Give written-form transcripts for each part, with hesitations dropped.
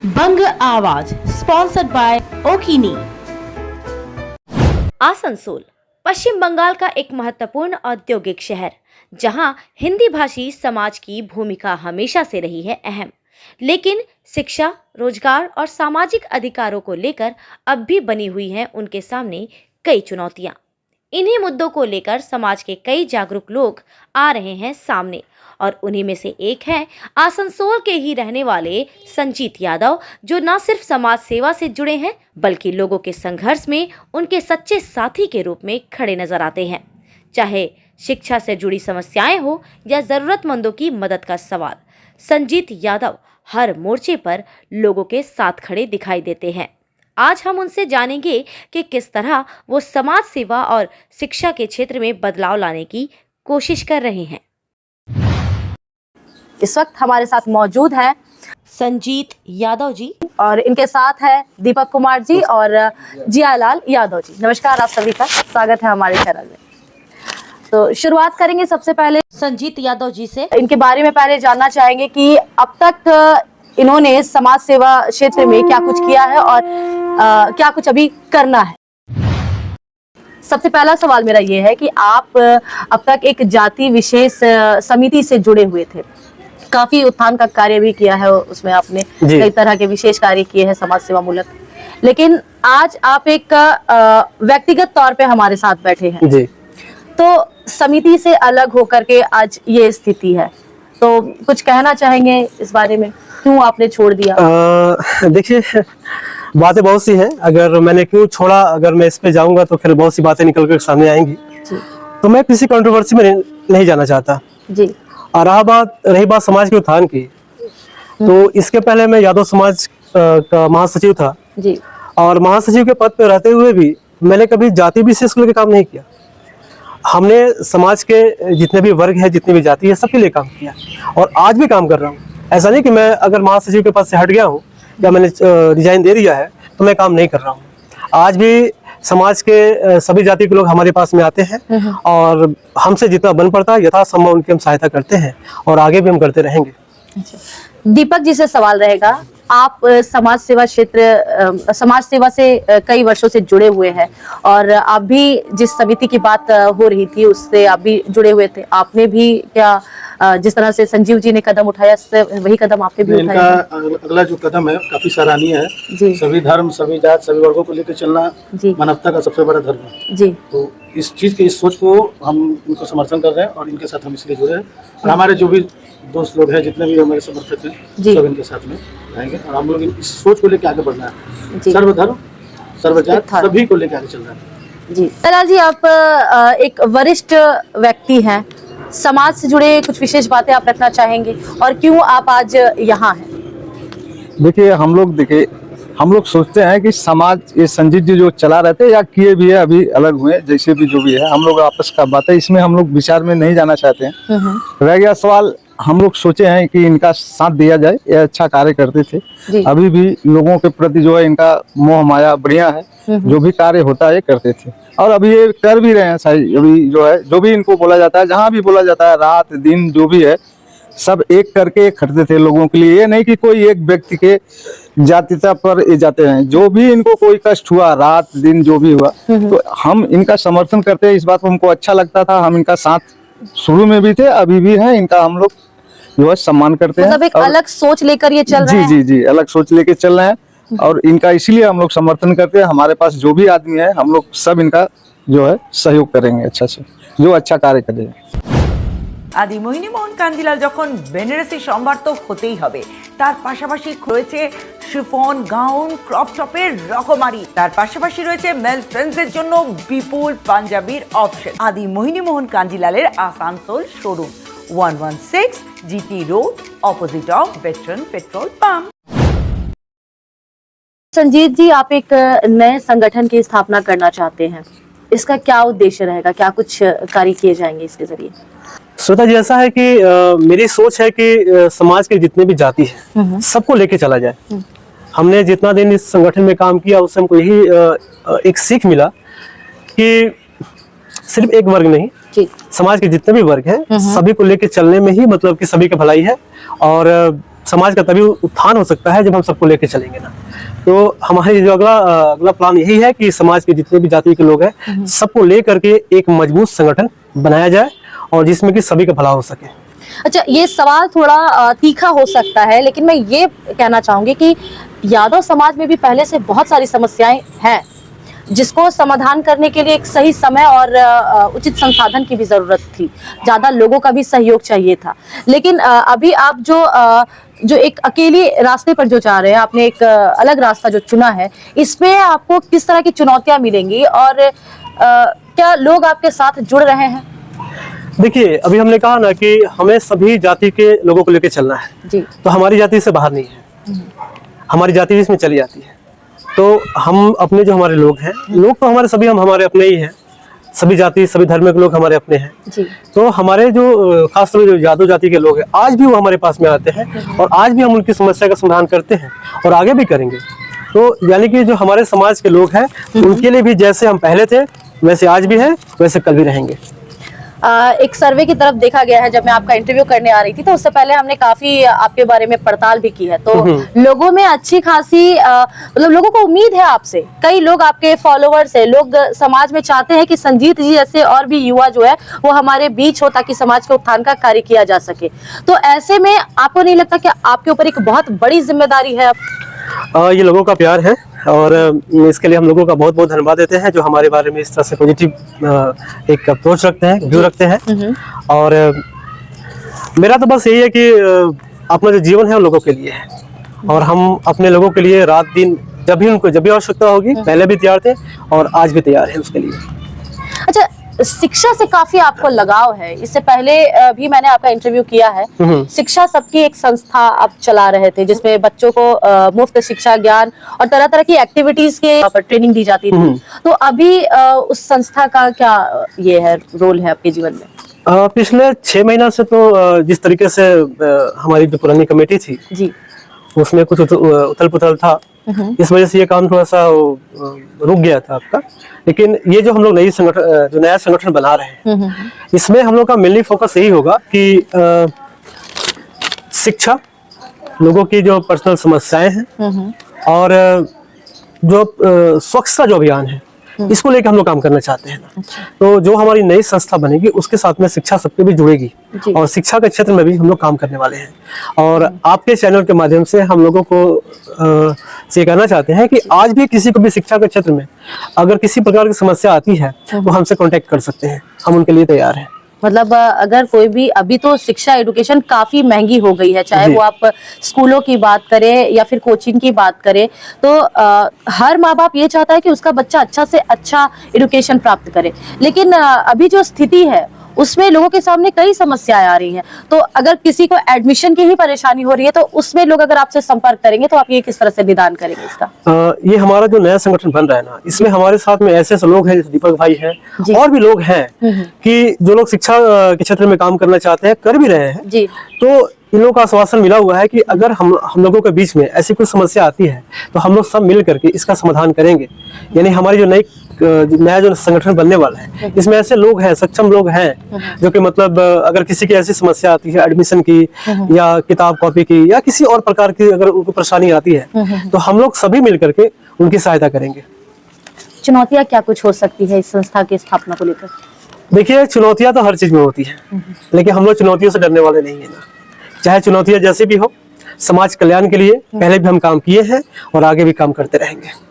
बंग आवाज sponsored by ओकिनी। Asansol पश्चिम बंगाल का एक महत्वपूर्ण औद्योगिक शहर, जहां हिंदी भाषी समाज की भूमिका हमेशा से रही है अहम, लेकिन शिक्षा, रोजगार और सामाजिक अधिकारों को लेकर अब भी बनी हुई हैं उनके सामने कई चुनौतियां। इन्हीं मुद्दों को लेकर समाज के कई जागरूक लोग आ रहे हैं सामने, और उन्हीं में से एक हैं आसनसोल के ही रहने वाले संजीत यादव, जो न सिर्फ समाज सेवा से जुड़े हैं बल्कि लोगों के संघर्ष में उनके सच्चे साथी के रूप में खड़े नजर आते हैं। चाहे शिक्षा से जुड़ी समस्याएं हो या जरूरतमंदों की मदद का सवाल, संजीत यादव हर मोर्चे पर लोगों के साथ खड़े दिखाई देते हैं। आज हम उनसे जानेंगे कि किस तरह वो समाज सेवा और शिक्षा के क्षेत्र में बदलाव लाने की कोशिश कर रहे हैं। इस वक्त हमारे साथ मौजूद हैं संजीत यादव जी और इनके साथ है दीपक कुमार जी और जियालाल यादव जी। नमस्कार आप सभी का, स्वागत है हमारे चैनल में। तो शुरुआत करेंगे सबसे पहले संजीत यादव जी से। इनके बारे में पहले जानना चाहेंगे कि अब तक इन्होंने समाज सेवा क्षेत्र में क्या कुछ किया है और क्या कुछ अभी करना है। सबसे पहला सवाल मेरा ये है कि आप अब तक एक जाति विशेष समिति से जुड़े हुए थे, काफी उत्थान का कार्य भी किया है, उसमें आपने कई तरह के विशेष कार्य किए हैं समाज सेवा मूलक, लेकिन आज आप एक व्यक्तिगत तौर पे हमारे साथ बैठे हैं जी। तो समिति से अलग होकर के आज ये स्थिति है, तो कुछ कहना चाहेंगे इस बारे में, क्यों आपने छोड़ दिया? देखिए, बातें बहुत सी हैं। अगर मैंने क्यों छोड़ा, अगर मैं इस पे जाऊंगा तो फिर बहुत सी बातें निकल कर सामने आएंगी जी। तो मैं किसी कंट्रोवर्सी में नहीं जाना चाहता जी। और रही बात समाज के उत्थान की, तो इसके पहले मैं यादव समाज का महासचिव था जी। और महासचिव के पद पे रहते हुए भी मैंने कभी जाति विशेष को लेकर काम नहीं किया। हमने समाज के जितने भी वर्ग है, जितनी भी जाति है, सबके लिए काम किया और आज भी काम कर रहा हूँ। ऐसा नहीं कि मैं अगर महासचिव के पद से हट गया हूँ या मैंने रिजाइन दे दिया है तो मैं काम नहीं कर रहा हूँ। आज भी समाज के सभी जाति के लोग हमारे पास में आते हैं और हमसे जितना बन पड़ता है यथासंभव उनकी हम सहायता करते हैं और आगे भी हम करते रहेंगे। दीपक जी से सवाल रहेगा, आप समाज सेवा क्षेत्र, समाज सेवा से कई वर्षों से जुड़े हुए हैं और आप भी जिस समिति की बात हो रही थी उससे आप भी जुड़े हुए थे। आपने भी क्या जिस तरह से संजीव जी ने कदम उठाया वही कदम आपने भी उठाया? इनका अगला जो कदम है काफी सराहनीय है जी। सभी धर्म, सभी जात, सभी वर्गों को लेकर चलना जी। मानवता का सबसे बड़ा धर्म है जी। तो इस चीज की, इस सोच को हम उनको समर्थन कर रहे हैं और इनके साथ हम इसलिए जुड़े हैं और हमारे जो भी दोस्त लोग हैं, जितने भी हमारे समर्थक हैं, सब इनके साथ में रहेंगे और हम लोग इस सोच को लेकर आगे बढ़ना है। सर्वधर्म, सर्वजात, सभी को लेकर आगे चल रहा है जी। तला जी, आप एक वरिष्ठ व्यक्ति हैं, समाज से जुड़े कुछ विशेष बातें आप रखना चाहेंगे और क्यों आप आज यहाँ हैं? देखिए, हम लोग सोचते हैं कि समाज, ये संजीत जी जो चला रहे थे या किए भी है, अभी अलग हुए, जैसे भी जो भी है, हम लोग आपस का बात है, इसमें हम लोग विचार में नहीं जाना चाहते हैं। रह गया सवाल, हम लोग सोचे हैं कि इनका साथ दिया जाए। ये अच्छा कार्य करते थे, अभी भी लोगों के प्रति जो है इनका मोह माया बढ़िया है, जो भी कार्य होता है ये करते थे और अभी ये कर भी रहे हैं। सही, अभी जो है, जो भी इनको बोला जाता है, जहाँ भी बोला जाता है, रात दिन जो भी है, सब एक करके खड़ते थे लोगों के लिए। ये नहीं कि कोई एक व्यक्ति के जातिता पर ये जाते हैं, जो भी इनको कोई कष्ट हुआ, रात दिन जो भी हुआ, तो हम इनका समर्थन करते हैं। इस बात को हमको अच्छा लगता था, हम इनका साथ शुरू में भी थे, अभी भी है, इनका हम लोग जो है सम्मान करते हैं। मतलब एक अलग सोच लेकर ये चल रहे हैं। जी जी जी, अलग सोच लेके चल रहे हैं और इनका इसीलिए हम लोग समर्थन करते हैं। हमारे पास जो भी आदमी है, हम लोग सब इनका जो है सहयोग करेंगे अच्छा से, जो अच्छा कार्य करेंगे। आदि मोहिनी मोहन कांदिलाल যখন বেনারসি সম্ভার তো হতেই হবে, তার পাশাপাশি রয়েছে শিফন, গাউন, ক্রপ টপের রকমারি, তার পাশাপাশি রয়েছে মেল ফ্রেন্ডসের জন্য বিপুল পাঞ্জাবির অপশন। আদি মোহিনী মোহন কাঞ্জিলালের Asansol showroom 116 GT road, opposite of veteran petrol pump. Sanjit ji, आप एक नए संगठन की स्थापना करना चाहते हैं, इसका क्या उद्देश्य रहेगा, क्या कुछ कार्य किए जाएंगे इसके जरिए? श्वेता जी, ऐसा है कि मेरी सोच है कि समाज के जितने भी जाति है सबको लेके चला जाए। हमने जितना दिन इस संगठन में काम किया उससे हमको यही एक सीख मिला कि सिर्फ एक वर्ग नहीं, समाज के जितने भी वर्ग हैं सभी को लेके चलने में ही मतलब कि सभी की भलाई है और समाज का तभी उत्थान हो सकता है जब हम सबको लेके चलेंगे ना। तो हमारी जो अगला प्लान यही है कि समाज के जितने भी जाति के लोग हैं सबको लेकर के एक मजबूत संगठन बनाया जाए और जिसमें कि सभी का भला हो सके। अच्छा, ये सवाल थोड़ा तीखा हो सकता है, लेकिन मैं ये कहना चाहूंगी कि यादव समाज में भी पहले से बहुत सारी समस्याएं हैं जिसको समाधान करने के लिए एक सही समय और उचित संसाधन की भी जरूरत थी, ज्यादा लोगों का भी सहयोग चाहिए था। लेकिन अभी आप जो एक अकेले रास्ते पर जो जा रहे हैं, आपने एक अलग रास्ता जो चुना है, इसमें आपको किस तरह की चुनौतियां मिलेंगी और क्या लोग आपके साथ जुड़ रहे हैं? देखिए, अभी हमने कहा ना कि हमें सभी जाति के लोगों को लेकर चलना है जी। तो हमारी जाति से बाहर नहीं है, हमारी जाति भी इसमें चली जाती है। तो हम अपने जो हमारे लोग हैं, लोग तो हमारे सभी हम हमारे अपने ही हैं, सभी जाति सभी धर्म के लोग हमारे अपने हैं जी। तो हमारे जो खासतौर जो यादव जाति के लोग हैं आज भी वो हमारे पास में आते हैं और आज भी हम उनकी समस्या का समाधान करते हैं और आगे भी करेंगे। तो यानी कि जो हमारे समाज के लोग हैं उनके लिए भी जैसे हम पहले थे वैसे आज भी है, वैसे कल भी रहेंगे। एक सर्वे की तरफ देखा गया है, जब मैं आपका इंटरव्यू करने आ रही थी तो उससे पहले हमने काफी आपके बारे में पड़ताल भी की है, तो लोगों में अच्छी खासी मतलब लोगों को उम्मीद है आपसे, कई लोग आपके फॉलोअर्स है, लोग समाज में चाहते हैं कि संजीत जी जैसे और भी युवा जो है वो हमारे बीच हो ताकि समाज के उत्थान का कार्य किया जा सके। तो ऐसे में आपको नहीं लगता कि आपके ऊपर एक बहुत बड़ी जिम्मेदारी है? ये लोगों का प्यार है और इसके लिए हम लोगों का बहुत बहुत धन्यवाद देते हैं जो हमारे बारे में इस तरह से पॉजिटिव एक अप्रोच रखते हैं, व्यू रखते हैं। और मेरा तो बस यही है कि अपना जो जीवन है उन लोगों के लिए है और हम अपने लोगों के लिए रात दिन जब भी आवश्यकता होगी पहले भी तैयार थे और आज भी तैयार हैं उसके लिए। अच्छा, शिक्षा से काफी आपको लगाव है, इससे पहले भी मैंने आपका इंटरव्यू किया है। शिक्षा सबकी एक संस्था आप चला रहे थे जिसमें बच्चों को मुफ्त शिक्षा, ज्ञान और तरह तरह की एक्टिविटीज के पर ट्रेनिंग दी जाती थी। तो अभी उस संस्था का क्या ये है रोल है आपके जीवन में? पिछले 6 महीना से तो जिस तरीके से हमारी जो पुरानी कमेटी थी जी, उसमें कुछ उथल पुथल था, इस वजह से ये काम थोड़ा सा रुक गया था आपका। लेकिन ये जो हम लोग नया संगठन बना रहे हैं इसमें हम लोग का मेनली फोकस यही होगा कि शिक्षा, लोगों की जो पर्सनल समस्याएं हैं और जो स्वच्छता जो अभियान है इसको लेकर हम लोग काम करना चाहते हैं ना। तो जो हमारी नई संस्था बनेगी उसके साथ में शिक्षा सबके भी जुड़ेगी और शिक्षा के क्षेत्र में भी हम लोग काम करने वाले हैं। और आपके चैनल के माध्यम से हम लोगों को से कहना चाहते हैं कि आज भी किसी को भी शिक्षा के क्षेत्र में अगर किसी प्रकार की समस्या आती है तो हमसे कांटेक्ट कर सकते हैं, हम उनके लिए तैयार हैं। मतलब अगर कोई भी, अभी तो शिक्षा एजुकेशन काफी महंगी हो गई है, चाहे वो आप स्कूलों की बात करें या फिर कोचिंग की बात करें, तो हर माँ बाप ये चाहता है कि उसका बच्चा अच्छा से अच्छा एजुकेशन प्राप्त करे। लेकिन अभी जो स्थिति है उसमें लोगों के सामने कई समस्याएं आ रही हैं। तो अगर किसी को एडमिशन की ही परेशानी हो रही है तो उसमें लोग अगर आपसे संपर्क करेंगे तो आप ये किस तरह से निदान करेंगे इसका? ये हमारा जो नया संगठन बन रहा है ना, इसमें हमारे साथ में ऐसे लोग हैं जैसे दीपक भाई हैं और भी लोग हैं कि जो लोग शिक्षा के क्षेत्र में काम करना चाहते हैं, कर भी रहे हैं जी। तो इन लोगों का आश्वासन मिला हुआ है कि अगर हम लोगों के बीच में ऐसी कोई समस्या आती है तो हम लोग सब मिल करके इसका समाधान करेंगे। यानी हमारी जो नया जो संगठन बनने वाला है इसमें ऐसे लोग हैं, सक्षम लोग हैं जो कि मतलब अगर किसी की ऐसी समस्या आती है एडमिशन की या किताब कॉपी की या किसी और प्रकार की अगर उनको परेशानी आती है तो हम लोग सभी मिल करके उनकी सहायता करेंगे। चुनौतियां क्या कुछ हो सकती है इस संस्था की स्थापना को लेकर? देखिए, चुनौतियां तो हर चीज में होती है लेकिन हम लोग चुनौतियों से डरने वाले नहीं है ना। चाहे चुनौतियां जैसे भी हो, समाज कल्याण के लिए पहले भी हम काम किए हैं और आगे भी काम करते रहेंगे।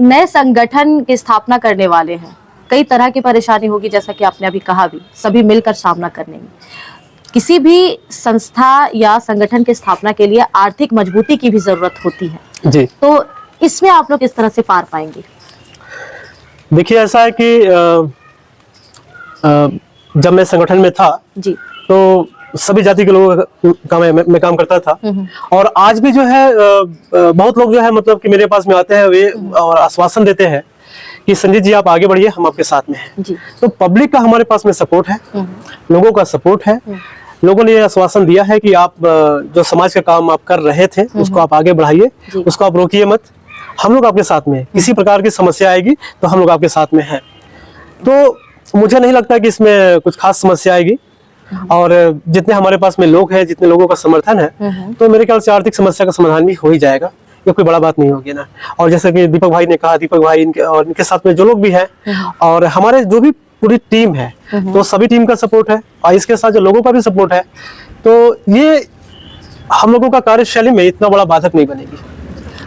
नए संगठन की स्थापना करने वाले हैं, कई तरह की परेशानी होगी जैसा कि आपने अभी कहा भी, सभी मिलकर सामना करने में। किसी भी संस्था या संगठन की स्थापना के लिए आर्थिक मजबूती की भी जरूरत होती है जी। तो इसमें आप लोग किस तरह से पार पाएंगे? देखिए, ऐसा है कि जब मैं संगठन में था जी तो सभी जाति के लोगों का मैं काम करता था। और आज भी जो है बहुत लोग जो है मतलब कि मेरे पास में आते हैं वे और आश्वासन देते हैं कि संजीत जी आप आगे बढ़िए, हम आपके साथ में हैं। जी। तो पब्लिक का हमारे पास में सपोर्ट है, लोगों का सपोर्ट है। लोगों ने ये आश्वासन दिया है कि आप जो समाज का काम आप कर रहे थे उसको आप आगे बढ़ाइए, उसको आप रोकिए मत, हम लोग आपके साथ में हैं। किसी प्रकार की समस्या आएगी तो हम लोग आपके साथ में हैं। तो मुझे नहीं लगता कि इसमें कुछ खास समस्या आएगी। और जितने हमारे पास में लोग हैं, जितने लोगों का समर्थन है, तो मेरे ख्याल से आर्थिक समस्या का समाधान भी हो ही जाएगा। ये कोई बड़ा बात नहीं होगी ना। और जैसे कि दीपक भाई ने कहा, दीपक भाई और इनके साथ में जो लोग भी हैं और हमारे जो भी पूरी टीम है, तो सभी टीम का सपोर्ट है और इसके साथ जो लोगों का भी सपोर्ट है, तो ये हम लोगों का कार्यशैली में इतना बड़ा बाधक नहीं बनेगी।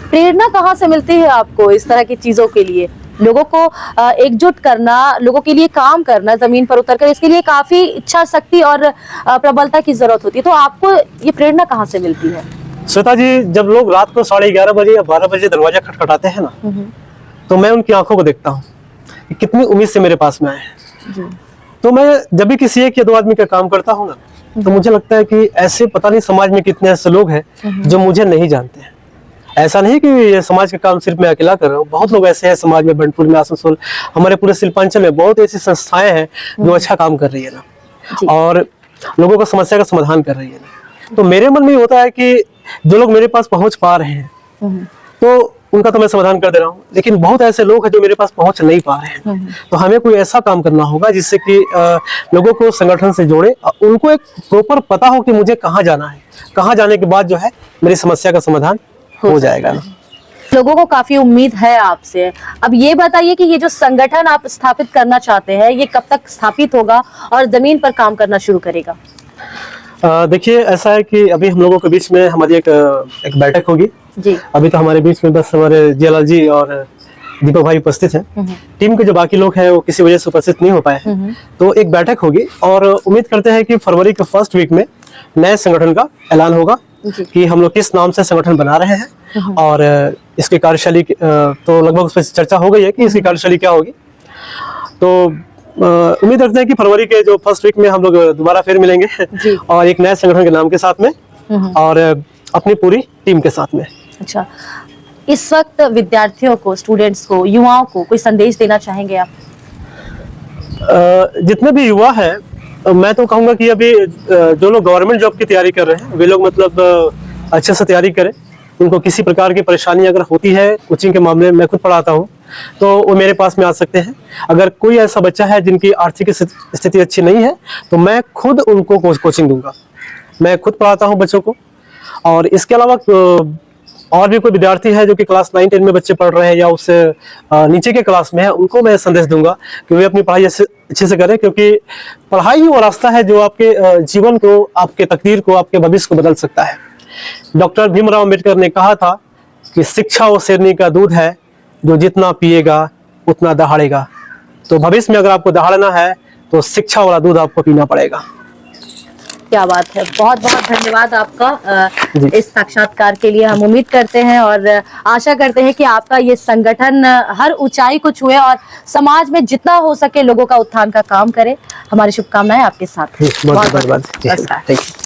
प्रेरणा कहाँ से मिलती है आपको इस तरह की चीजों के लिए? लोगों को एकजुट करना, लोगों के लिए काम करना, जमीन पर उतरकर, इसके लिए काफी इच्छा शक्ति और प्रबलता की जरूरत होती है। तो आपको ये प्रेरणा कहाँ से मिलती है? श्वेता जी, जब लोग रात को 11:30 बजे या 12 बजे दरवाजा खटखटाते हैं ना, तो मैं उनकी आंखों को देखता हूँ कि कितनी उम्मीद से मेरे पास में आए हैं। तो मैं जब भी किसी एक या दो आदमी का काम करता हूँ ना, तो मुझे लगता है कि ऐसे पता नहीं समाज में कितने ऐसे लोग हैं जो मुझे नहीं जानते हैं। ऐसा नहीं कि ये समाज का काम सिर्फ मैं अकेला कर रहा हूँ, बहुत लोग ऐसे हैं समाज में, बंटपुर में, आसनसोल, हमारे पूरे शिल्पांचल में बहुत ऐसी संस्थाएं हैं जो अच्छा काम कर रही है ना, और लोगों को समस्या का समाधान कर रही है ना। तो मेरे मन में होता है कि जो लोग मेरे पास पहुंच पा रहे हैं तो उनका तो मैं समाधान कर दे रहा हूँ, लेकिन बहुत ऐसे लोग हैं जो मेरे पास पहुंच नहीं पा रहे हैं। तो हमें कोई ऐसा काम करना होगा जिससे कि लोगों को संगठन से जोड़े, उनको एक प्रॉपर पता हो कि मुझे कहाँ जाना है, कहाँ जाने के बाद जो है मेरी समस्या का समाधान हो जाएगा ना। लोगों को काफी उम्मीद है आपसे। अब ये बताइए कि ये जो संगठन आप स्थापित करना चाहते हैं, ये कब तक स्थापित होगा और जमीन पर काम करना शुरू करेगा? देखिए, ऐसा है कि अभी हम लोगों के बीच में हमारी एक बैठक होगी जी। अभी तो हमारे बीच में बस हमारे जियालाल जी और दीपक भाई उपस्थित हैं। टीम के जो बाकी लोग हैं वो किसी वजह से उपस्थित नहीं हो पाए हैं। तो एक बैठक होगी और उम्मीद करते हैं कि फरवरी के फर्स्ट वीक में नए संगठन का ऐलान होगा कि हम लोग किस नाम से संगठन बना रहे हैं और इसकी कार्यशैली तो लगभग उस पर चर्चा हो गई है कि इसकी कार्यशैली क्या होगी। तो उम्मीद रखते हैं कि फरवरी के जो फर्स्ट वीक में हम लोग दोबारा फिर मिलेंगे और एक नए संगठन के नाम के साथ में और अपनी पूरी टीम के साथ में। अच्छा, इस वक्त विद्यार्थियों को, स्टूडेंट्स को, युवाओं को कोई संदेश देना चाहेंगे आप? जितने भी युवा हैं, मैं तो कहूँगा कि अभी जो लोग गवर्नमेंट जॉब की तैयारी कर रहे हैं वे लोग मतलब अच्छे से तैयारी करें। उनको किसी प्रकार की परेशानी अगर होती है, कोचिंग के मामले में मैं खुद पढ़ाता हूँ, तो वो मेरे पास में आ सकते हैं। अगर कोई ऐसा बच्चा है जिनकी आर्थिक स्थिति अच्छी नहीं है तो मैं खुद उनको कोचिंग दूंगा। मैं खुद पढ़ाता हूँ बच्चों को। और इसके अलावा और भी कोई विद्यार्थी है जो कि क्लास 9-10 में बच्चे पढ़ रहे हैं या उससे नीचे के क्लास में है, उनको मैं संदेश दूंगा कि वे अपनी पढ़ाई अच्छे से करें, क्योंकि पढ़ाई ही वो रास्ता है जो आपके जीवन को, आपके तकदीर को, आपके भविष्य को बदल सकता है। डॉक्टर भीमराव अम्बेडकर ने कहा था कि शिक्षा वो शेरनी का दूध है जो जितना पिएगा उतना दहाड़ेगा। तो भविष्य में अगर आपको दहाड़ना है तो शिक्षा वाला दूध आपको पीना पड़ेगा। क्या बात है, बहुत बहुत धन्यवाद आपका इस साक्षात्कार के लिए। हम उम्मीद करते हैं और आशा करते हैं कि आपका ये संगठन हर ऊंचाई को छुए और समाज में जितना हो सके लोगों का उत्थान का काम करे। हमारी शुभकामनाएं आपके साथ। बहुत धन्यवाद।